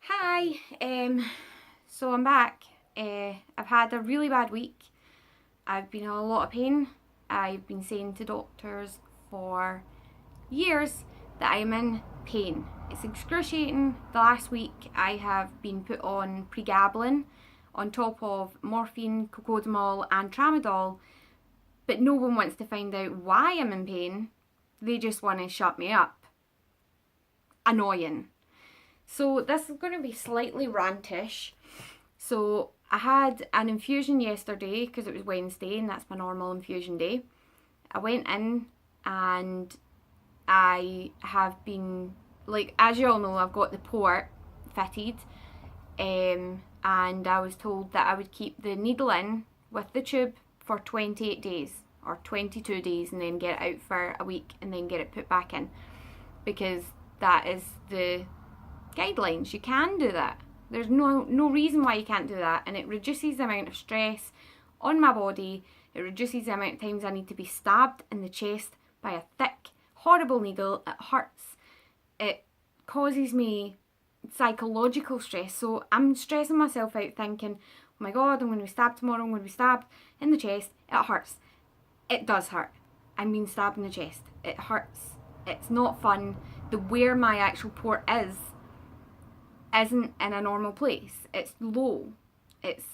Hi, so I'm back. I've had a really bad week. I've been in a lot of pain. I've been saying to doctors for years that I'm in pain. It's excruciating. The last week I have been put on pregabalin on top of morphine, cocodamol, and tramadol, but no one wants to find out why I'm in pain. They just want to shut me up. Annoying. So this is going to be slightly rantish. So I had an infusion yesterday because it was Wednesday and that's my normal infusion day. I went in and I have been, like, as you all know, I've got the port fitted, and I was told that I would keep the needle in with the tube for 28 days or 22 days and then get it out for a week and then get it put back in, because that is the guidelines. You can do that. There's no reason why you can't do that, and it reduces the amount of stress on my body. It reduces the amount of times I need to be stabbed in the chest by a thick, horrible needle. It hurts. It causes me psychological stress. So I'm stressing myself out thinking, oh my god, I'm going to be stabbed tomorrow, I'm going to be stabbed in the chest. It hurts. It does hurt. I'm being stabbed in the chest. It hurts. It's not fun. Where my actual port isn't in a normal place. It's low. It's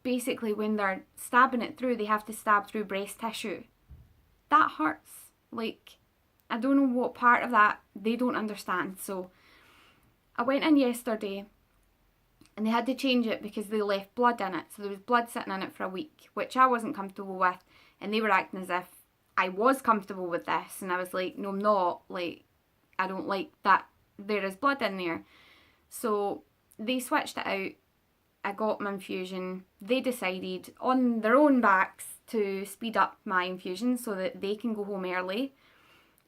basically when they're stabbing it through, they have to stab through breast tissue. That hurts. Like, I don't know what part of that they don't understand. So I went in yesterday and they had to change it because they left blood in it. So there was blood sitting in it for a week, which I wasn't comfortable with. And they were acting as if I was comfortable with this. And I was like, no, I'm not. Like, I don't like that there is blood in there. So they switched it out. I got my infusion. They decided on their own backs to speed up my infusion so that they can go home early,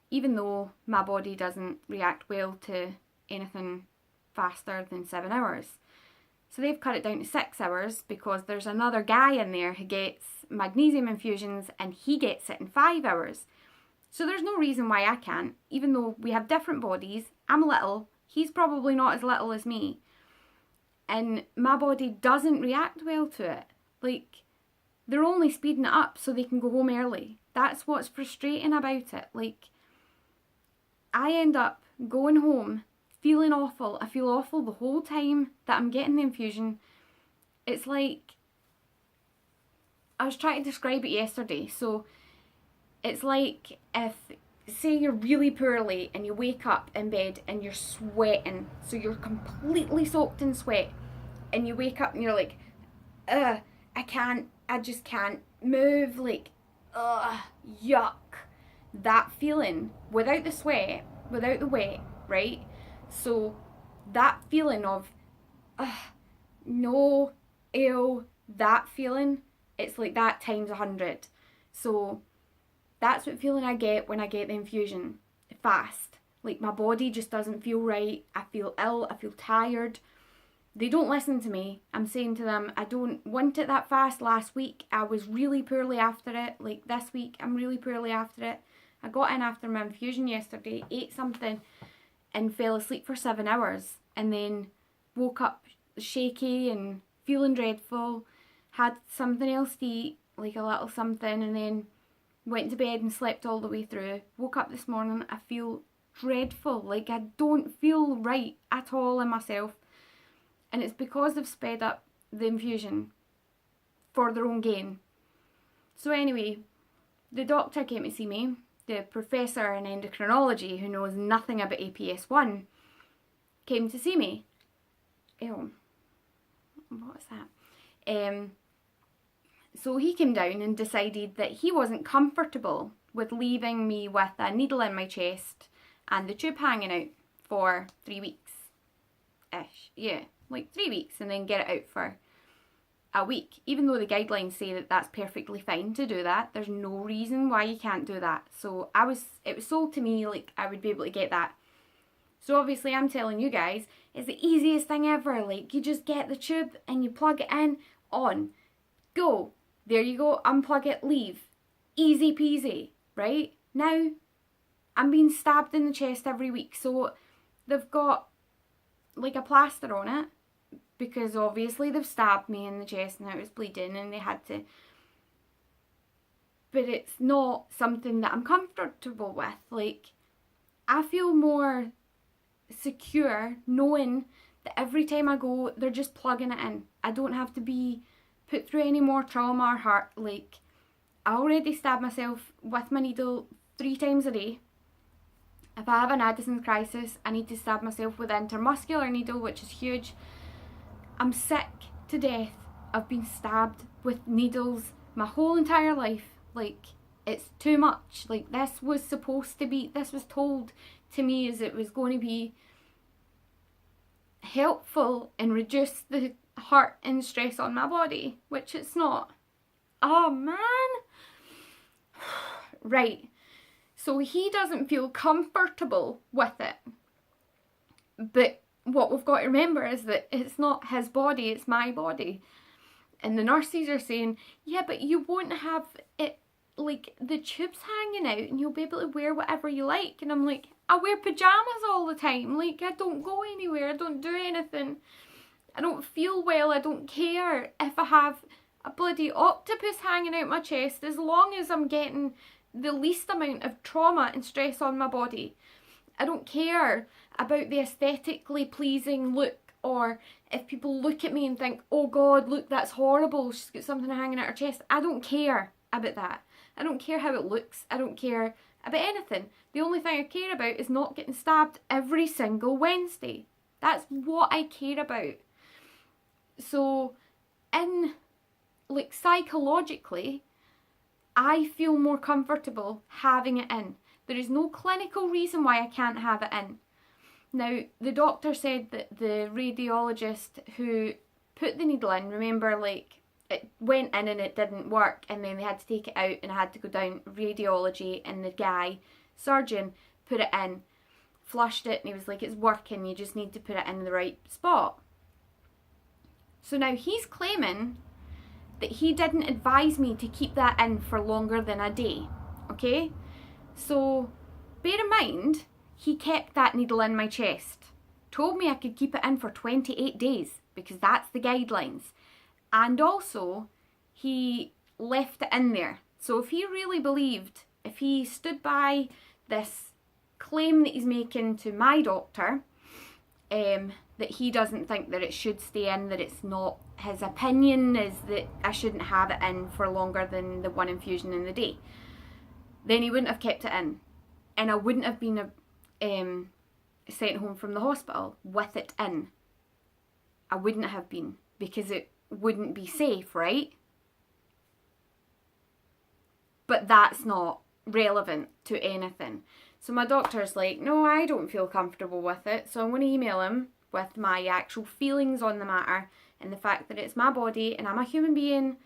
even though my body doesn't react well to anything faster than 7 hours. So they've cut it down to 6 hours because there's another guy in there who gets magnesium infusions and he gets it in 5 hours. So there's no reason why I can't, even though we have different bodies. I'm little. He's probably not as little as me. And my body doesn't react well to it. Like, they're only speeding it up so they can go home early. That's what's frustrating about it. Like, I end up going home feeling awful. I feel awful the whole time that I'm getting the infusion. It's like, I was trying to describe it yesterday. So it's like if, say you're really poorly and you wake up in bed and you're sweating, so you're completely soaked in sweat, and you wake up and you're like, I just can't move, like, yuck. That feeling, without the sweat, without the wet, right? So that feeling of, no, ew, that feeling, it's like that times 100. So that's what feeling I get when I get the infusion fast. Like, my body just doesn't feel right. I feel ill. I feel tired. They don't listen to me. I'm saying to them, I don't want it that fast. Last week, I was really poorly after it. Like, this week, I'm really poorly after it. I got in after my infusion yesterday, ate something, and fell asleep for 7 hours. And then woke up shaky and feeling dreadful. Had something else to eat, like a little something, and then went to bed and slept all the way through. Woke up this morning, I feel dreadful. Like, I don't feel right at all in myself. And it's because they've sped up the infusion for their own gain. So anyway, the doctor came to see me, the professor in endocrinology who knows nothing about APS1, came to see me. Ew, what was that? So he came down and decided that he wasn't comfortable with leaving me with a needle in my chest and the tube hanging out for 3 weeks-ish. Yeah, like 3 weeks, and then get it out for a week. Even though the guidelines say that that's perfectly fine to do that, there's no reason why you can't do that. So it was sold to me like I would be able to get that. So obviously I'm telling you guys, it's the easiest thing ever. Like, you just get the tube and you plug it in, on, go. There you go, unplug it, leave. Easy peasy, right? Now, I'm being stabbed in the chest every week. So they've got like a plaster on it, because obviously they've stabbed me in the chest and it was bleeding and they had to. But it's not something that I'm comfortable with. Like, I feel more secure knowing that every time I go, they're just plugging it in. I don't have to be put through any more trauma or hurt. Like, I already stab myself with my needle 3 times a day. If I have an Addison's crisis, I need to stab myself with an intermuscular needle, which is huge. I'm sick to death of being stabbed with needles my whole entire life. Like, it's too much. Like, this was told to me as it was going to be helpful and reduce the hurt and stress on my body, which it's not. Oh man. Right. So he doesn't feel comfortable with it. But what we've got to remember is that it's not his body, it's my body. And the nurses are saying, yeah, but you won't have it, like, the tubes hanging out and you'll be able to wear whatever you like. And I'm like, I wear pyjamas all the time. Like, I don't go anywhere, I don't do anything. I don't feel well, I don't care if I have a bloody octopus hanging out my chest, as long as I'm getting the least amount of trauma and stress on my body. I don't care about the aesthetically pleasing look, or if people look at me and think, oh God, look, that's horrible, she's got something hanging out her chest. I don't care about that. I don't care how it looks. I don't care about anything. The only thing I care about is not getting stabbed every single Wednesday. That's what I care about. So, psychologically, I feel more comfortable having it in. There is no clinical reason why I can't have it in. Now, the doctor said that the radiologist who put the needle in, remember, like, it went in and it didn't work, and then they had to take it out and I had to go down radiology, and the surgeon, put it in, flushed it, and he was like, it's working, you just need to put it in the right spot. So now he's claiming that he didn't advise me to keep that in for longer than a day, okay? So, bear in mind, he kept that needle in my chest, told me I could keep it in for 28 days, because that's the guidelines. And also, he left it in there. So if he really believed, if he stood by this claim that he's making to my doctor, that he doesn't think that it should stay in, that it's not, his opinion is that I shouldn't have it in for longer than the 1 infusion in the day, then he wouldn't have kept it in. And I wouldn't have been sent home from the hospital with it in. I wouldn't have been, because it wouldn't be safe, right? But that's not relevant to anything. So my doctor's like, no, I don't feel comfortable with it, so I'm going to email him with my actual feelings on the matter, and the fact that it's my body and I'm a human being.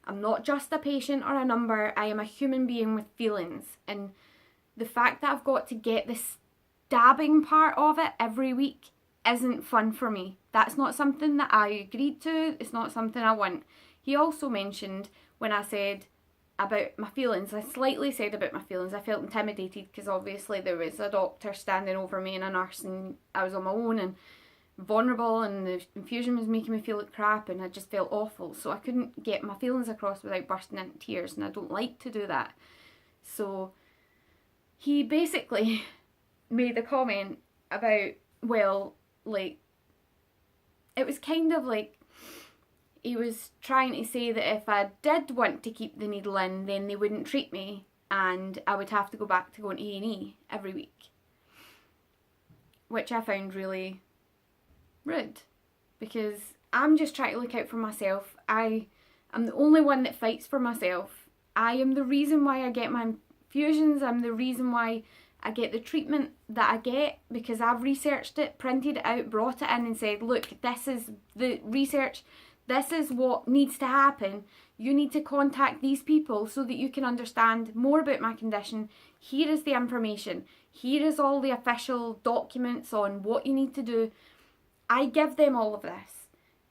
I'm not just a patient or a number, I am a human being with feelings. And the fact that I've got to get the stabbing part of it every week isn't fun for me. That's not something that I agreed to, it's not something I want. He also mentioned, when I said about my feelings, I slightly said about my feelings, I felt intimidated because obviously there was a doctor standing over me and a nurse, and I was on my own and vulnerable, and the infusion was making me feel like crap, and I just felt awful. So I couldn't get my feelings across without bursting into tears, and I don't like to do that. So he basically made a comment about, well, like, it was kind of like he was trying to say that if I did want to keep the needle in, then they wouldn't treat me and I would have to go back to going A&E every week, which I found really rude, because I'm just trying to look out for myself. I'm the only one that fights for myself. I am the reason why I get my infusions. I'm the reason why I get the treatment that I get, because I've researched it, printed it out, brought it in and said, look, this is the research, this is what needs to happen. You need to contact these people so that you can understand more about my condition. Here is the information. Here is all the official documents on what you need to do. I give them all of this.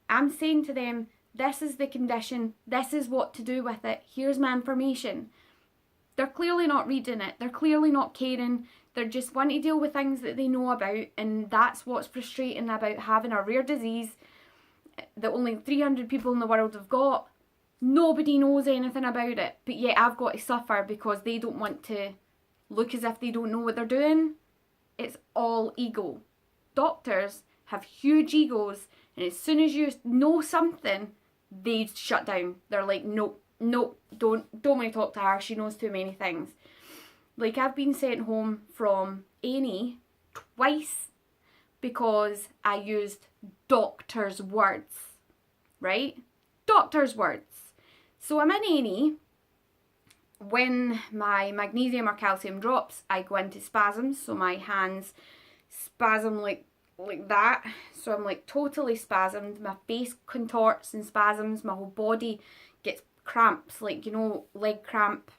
I'm saying to them, this is the condition, this is what to do with it, here's my information. They're clearly not reading it. They're clearly not caring. They're just wanting to deal with things that they know about, and that's what's frustrating about having a rare disease that only 300 people in the world have got. Nobody knows anything about it, but yet I've got to suffer because they don't want to look as if they don't know what they're doing. It's all ego. Doctors have huge egos, and as soon as you know something, they shut down. They're like, nope, don't want to talk to her. She knows too many things. Like, I've been sent home from A&E twice because I used doctor's words, right? Doctor's words. So I'm in A&E. When my magnesium or calcium drops, I go into spasms. So my hands spasm like that. So I'm like totally spasmed. My face contorts in spasms. My whole body gets cramps, like, you know, leg cramp.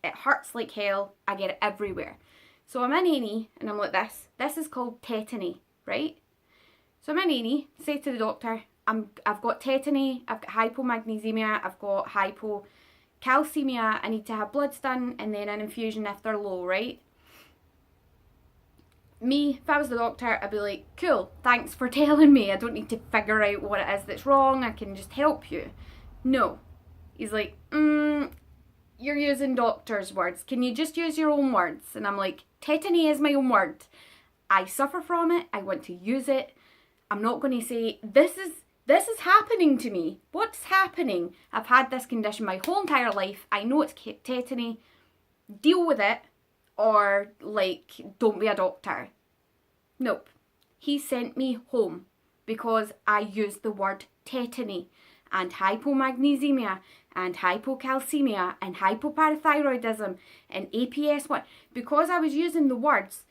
It hurts like hell. I get it everywhere. So I'm in A&E and I'm like this. This is called tetany, right? So I'm in A&E, say to the doctor, I've got tetany, I've got hypomagnesemia, I've got hypocalcemia, I need to have bloods done and then an infusion if they're low, right? Me, if I was the doctor, I'd be like, cool, thanks for telling me. I don't need to figure out what it is that's wrong, I can just help you. No. He's like, you're using doctor's words. Can you just use your own words? And I'm like, tetany is my own word. I suffer from it. I want to use it. I'm not going to say, this is happening to me. What's happening? I've had this condition my whole entire life. I know it's tetany. Deal with it. Or, like, don't be a doctor. Nope. He sent me home because I used the word tetany and hypomagnesemia and hypocalcemia and hypoparathyroidism and APS1. Because I was using the words,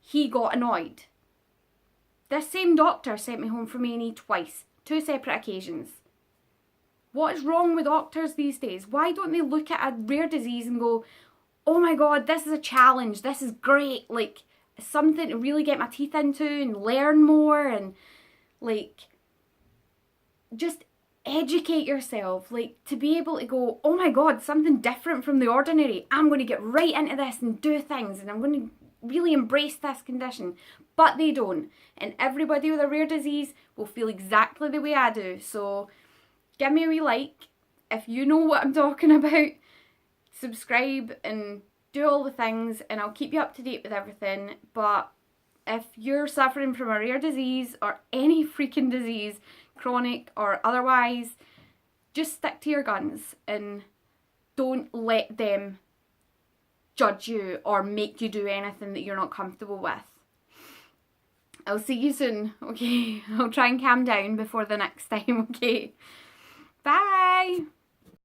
he got annoyed. This same doctor sent me home from A&E twice, 2 separate occasions. What is wrong with doctors these days? Why don't they look at a rare disease and go, oh my god, this is a challenge, this is great, like, something to really get my teeth into and learn more and, like, just educate yourself, like, to be able to go, oh my god, something different from the ordinary. I'm going to get right into this and do things and I'm going to really embrace this condition. But they don't. And everybody with a rare disease will feel exactly the way I do. So give me a wee like if you know what I'm talking about. Subscribe and do all the things and I'll keep you up to date with everything. But if you're suffering from a rare disease or any freaking disease, chronic or otherwise, just stick to your guns and don't let them judge you or make you do anything that you're not comfortable with. I'll see you soon, okay? I'll try and calm down before the next time, okay? Bye!